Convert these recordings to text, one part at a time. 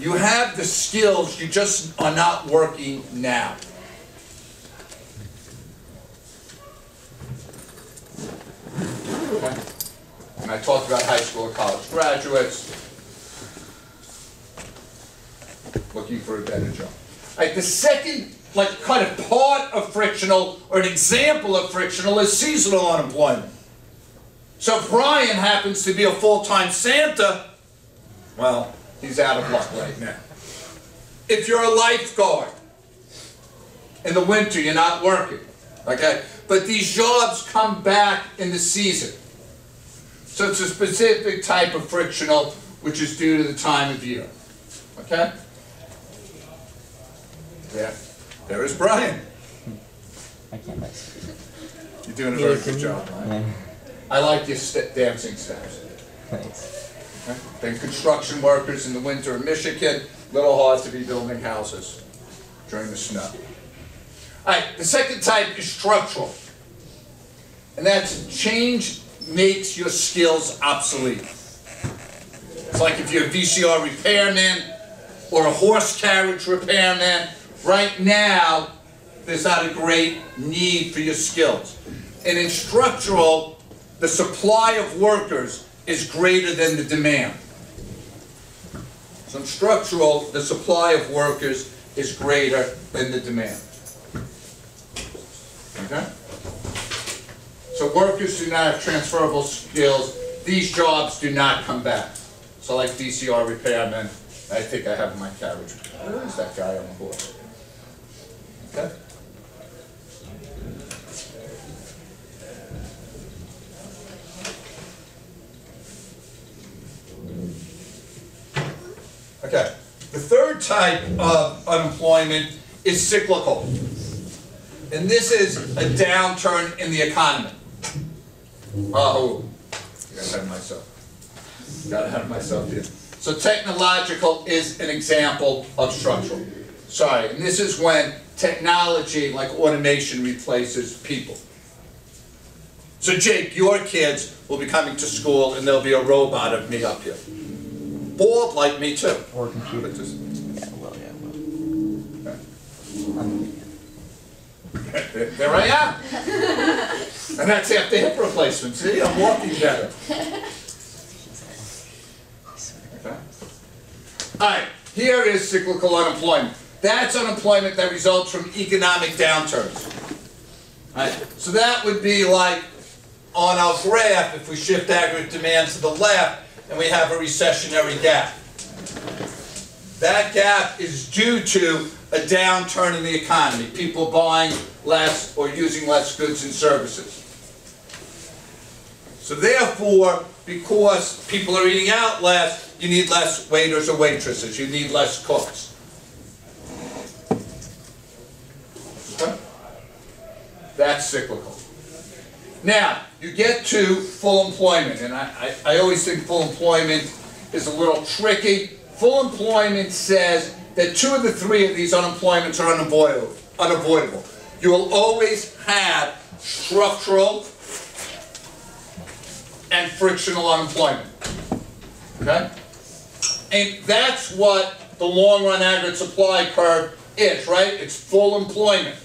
You have the skills, you just are not working now. Okay? And I talked about high school or college graduates looking for a better job. All right, the second kind of part of frictional, or an example of frictional, is seasonal unemployment. So if Brian happens to be a full-time Santa, well, he's out of luck right now. If you're a lifeguard, in the winter you're not working, okay? But these jobs come back in the season. So it's a specific type of frictional which is due to the time of year, okay? Yeah, there is Brian. I can't wait. You're doing a very good job, Brian. Yeah. I like your dancing steps. Thanks. Okay? Then construction workers in the winter in Michigan, a little hard to be building houses during the snow. All right, the second type is structural. And that's change makes your skills obsolete. It's like if you're a VCR repairman or a horse carriage repairman, right now there's not a great need for your skills. And in structural, the supply of workers is greater than the demand. So in structural, the supply of workers is greater than the demand. Okay? So workers do not have transferable skills. These jobs do not come back. So like VCR repairmen, I think I have in my carriage. Where is that guy on the board? Okay? Okay. The third type of unemployment is cyclical. And this is a downturn in the economy. Oh, got ahead of myself. Got ahead of myself here. So technological is an example of structural. Sorry, and this is when technology like automation replaces people. So Jake, your kids will be coming to school and there'll be a robot of me up here. Bald like me too. Or computer. Yeah, well. Okay. There I am. And that's after hip replacement. See, I'm walking better. Okay. All right, here is cyclical unemployment. That's unemployment that results from economic downturns. All right, so that would be like on our graph, if we shift aggregate demand to the left, and we have a recessionary gap. That gap is due to a downturn in the economy, people buying less or using less goods and services. So therefore, because people are eating out less, you need less waiters or waitresses, you need less cooks. Okay? That's cyclical. Now, you get to full employment, and I always think full employment is a little tricky. Full employment says that 2 of the 3 of these unemployments are unavoidable. You will always have structural and frictional unemployment. Okay? And that's what the long-run aggregate supply curve is, right? It's full employment.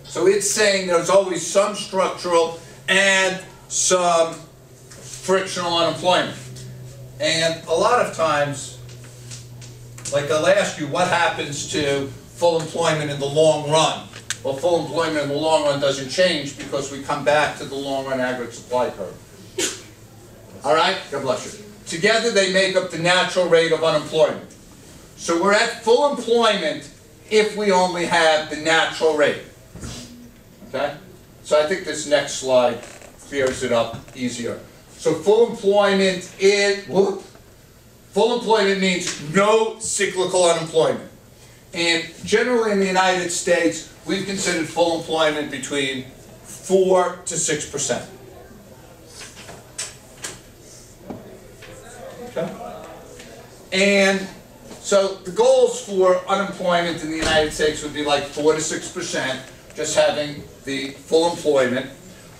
So it's saying there's always some structural and some frictional unemployment. And a lot of times, like I'll ask you, what happens to full employment in the long run? Well, full employment in the long run doesn't change because we come back to the long-run aggregate supply curve. All right? God bless you. Together they make up the natural rate of unemployment. So we're at full employment if we only have the natural rate. Okay? So I think this next slide clears it up easier. So full employment means no cyclical unemployment. And generally in the United States, we've considered full employment between 4 to 6%. Okay? And so the goals for unemployment in the United States would be like 4 to 6%, just having the full employment.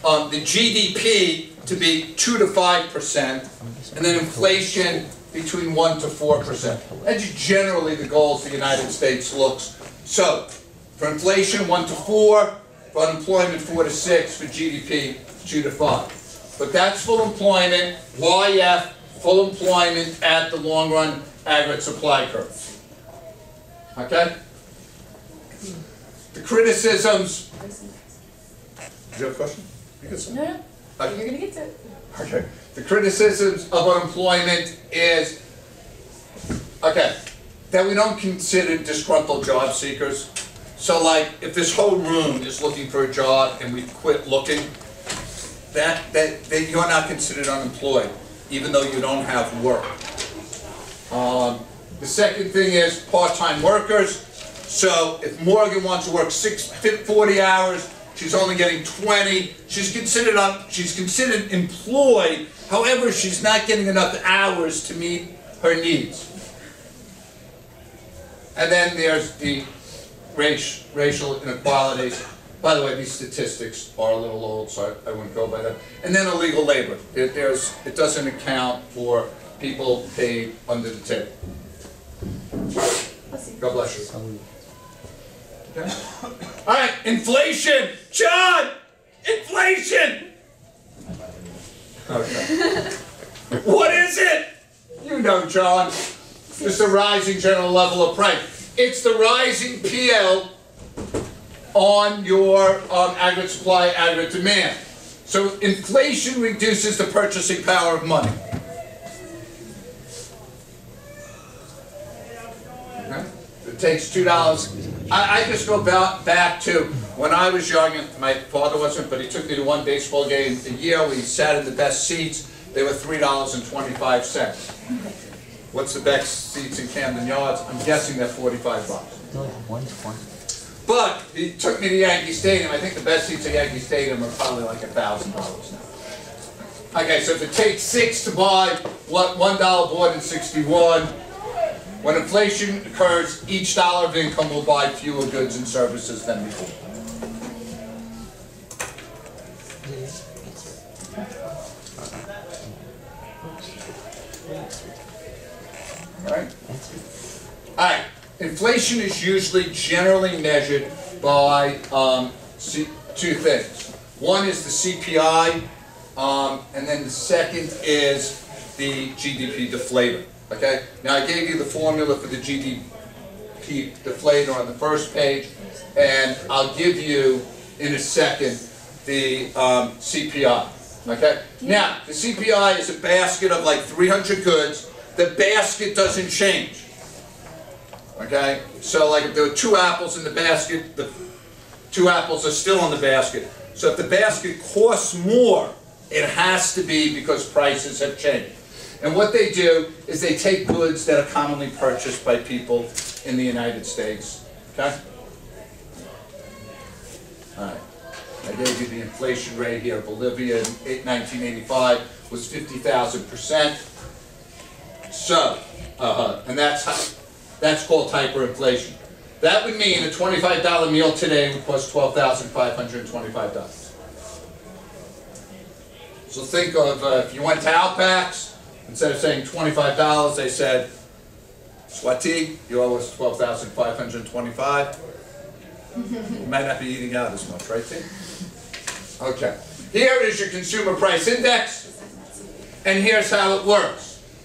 The GDP to be 2 to 5%, and then inflation between 1 to 4%. That's generally the goals the United States looks. So, for inflation, 1 to 4, for unemployment, 4 to 6, for GDP, 2 to 5. But that's full employment, YF, full employment at the long run aggregate supply curve. Okay? The criticisms. Do you have a question? You can say. No, no. Okay. You're gonna get to it. Okay. The criticisms of unemployment is, okay, that we don't consider disgruntled job seekers. So like, if this whole room is looking for a job and we quit looking, that you're not considered unemployed, even though you don't have work. The second thing is part-time workers. So if Morgan wants to work 40 hours, she's only getting 20. She's considered employed. However, she's not getting enough hours to meet her needs. And then there's the racial inequalities. By the way, these statistics are a little old, so I wouldn't go by them. And then illegal labor. It doesn't account for people paid under the table. God bless you. Okay. All right, inflation. John, inflation. Okay. What is it? You know, John. It's the rising general level of price. It's the rising PL on your aggregate supply, aggregate demand. So inflation reduces the purchasing power of money. Okay. It takes $2. I just go back to when I was young, and my father wasn't, but he took me to one baseball game a year. We sat in the best seats. They were $3.25. What's the best seats in Camden Yards? I'm guessing they're $45. They're like 120. But he took me to Yankee Stadium. I think the best seats at Yankee Stadium are probably like $1,000 now. Okay, so if it takes 6 to buy what $1 bought in '61, when inflation occurs, each dollar of income will buy fewer goods and services than before. All right. All right. Inflation is usually generally measured by two things. One is the CPI, and then the second is the GDP deflator. Okay? Now I gave you the formula for the GDP deflator on the first page, and I'll give you in a second the CPI. Okay? Now, the CPI is a basket of like 300 goods. The basket doesn't change. Okay? So like if there were 2 apples in the basket, the 2 apples are still in the basket. So if the basket costs more, it has to be because prices have changed. And what they do is they take goods that are commonly purchased by people in the United States. Okay? All right. I gave you the inflation rate here. Bolivia in 1985 was 50,000%. So, and that's called hyperinflation. That would mean a $25 meal today would cost $12,525. So think of if you went to Outbacks, instead of saying $25, they said, Swati, you owe us $12,525. You might not be eating out as much, right, Tim? Okay. Here is your consumer price index, and here's how it works.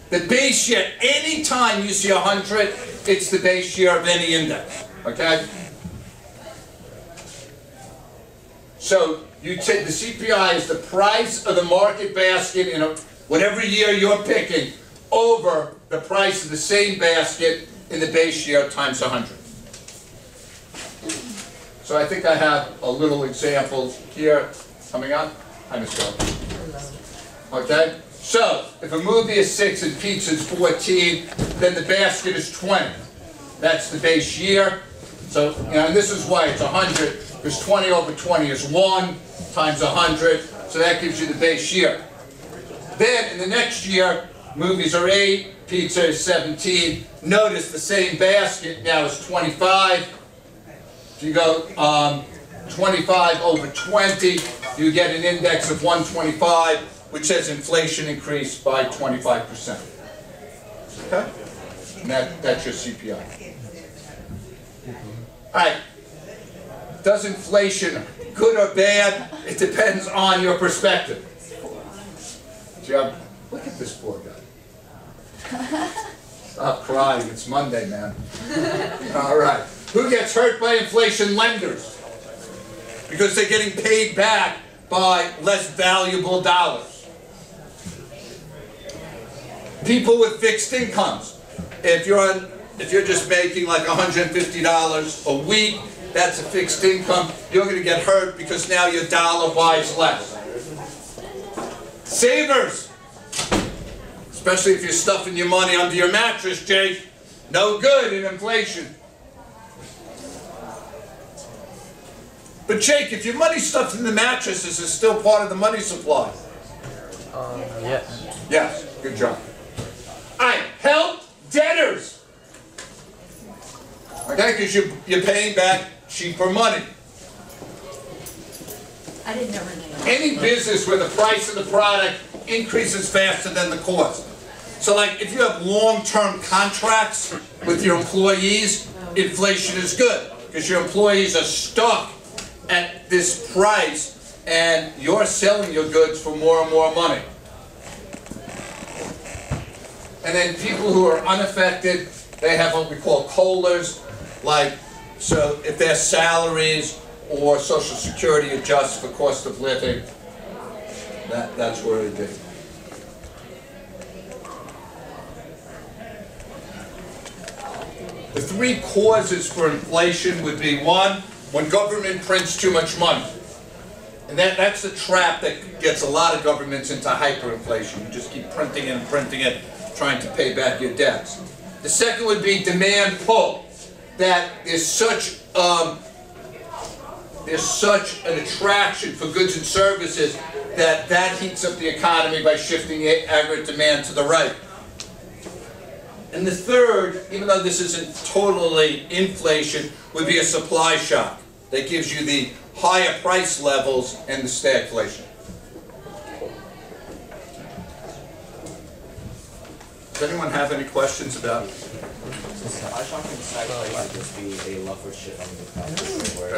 The base year, anytime you see 100, it's the base year of any index, okay? So you take the CPI is the price of the market basket in whatever year you're picking over the price of the same basket in the base year times 100. So I think I have a little example here coming up. Hi, Ms. Kelly. Okay? So, if a movie is 6 and pizza is 14, then the basket is 20. That's the base year. So, you know, and this is why it's 100, because 20 over 20 is 1 times 100, so that gives you the base year. Then, in the next year, movies are 8, pizza is 17. Notice the same basket now is 25. If you go 25 over 20, you get an index of 125. which says inflation increased by 25%. Okay? And that's your CPI. All right. Does inflation, good or bad, it depends on your perspective. Look at this poor guy. Stop crying, it's Monday, man. All right. Who gets hurt by inflation? Lenders. Because they're getting paid back by less valuable dollars. People with fixed incomes. If you're just making like $150 a week, that's a fixed income, you're going to get hurt because now your dollar buys less. Savers. Especially if you're stuffing your money under your mattress, Jake. No good in inflation. But Jake, if your money's stuffed in the mattress, is it still part of the money supply? Yes. Yes, good job. Alright, help debtors. Okay, because you're paying back cheaper money. I didn't know her name. Any business where the price of the product increases faster than the cost. So like if you have long-term contracts with your employees, inflation is good because your employees are stuck at this price and you're selling your goods for more and more money. And then people who are unaffected, they have what we call COLAs, like, so if their salaries or Social Security adjusts for cost of living, that's where it'd be. The three causes for inflation would be, one, when government prints too much money. And that's the trap that gets a lot of governments into hyperinflation. You just keep printing it and printing it, trying to pay back your debts. The second would be demand pull. That there's such an attraction for goods and services that heats up the economy by shifting aggregate demand to the right. And the third, even though this isn't totally inflation, would be a supply shock that gives you the higher price levels and the stagflation. Does anyone have any questions about it? Supply shock and stagflation would just be a leverage shift on the price.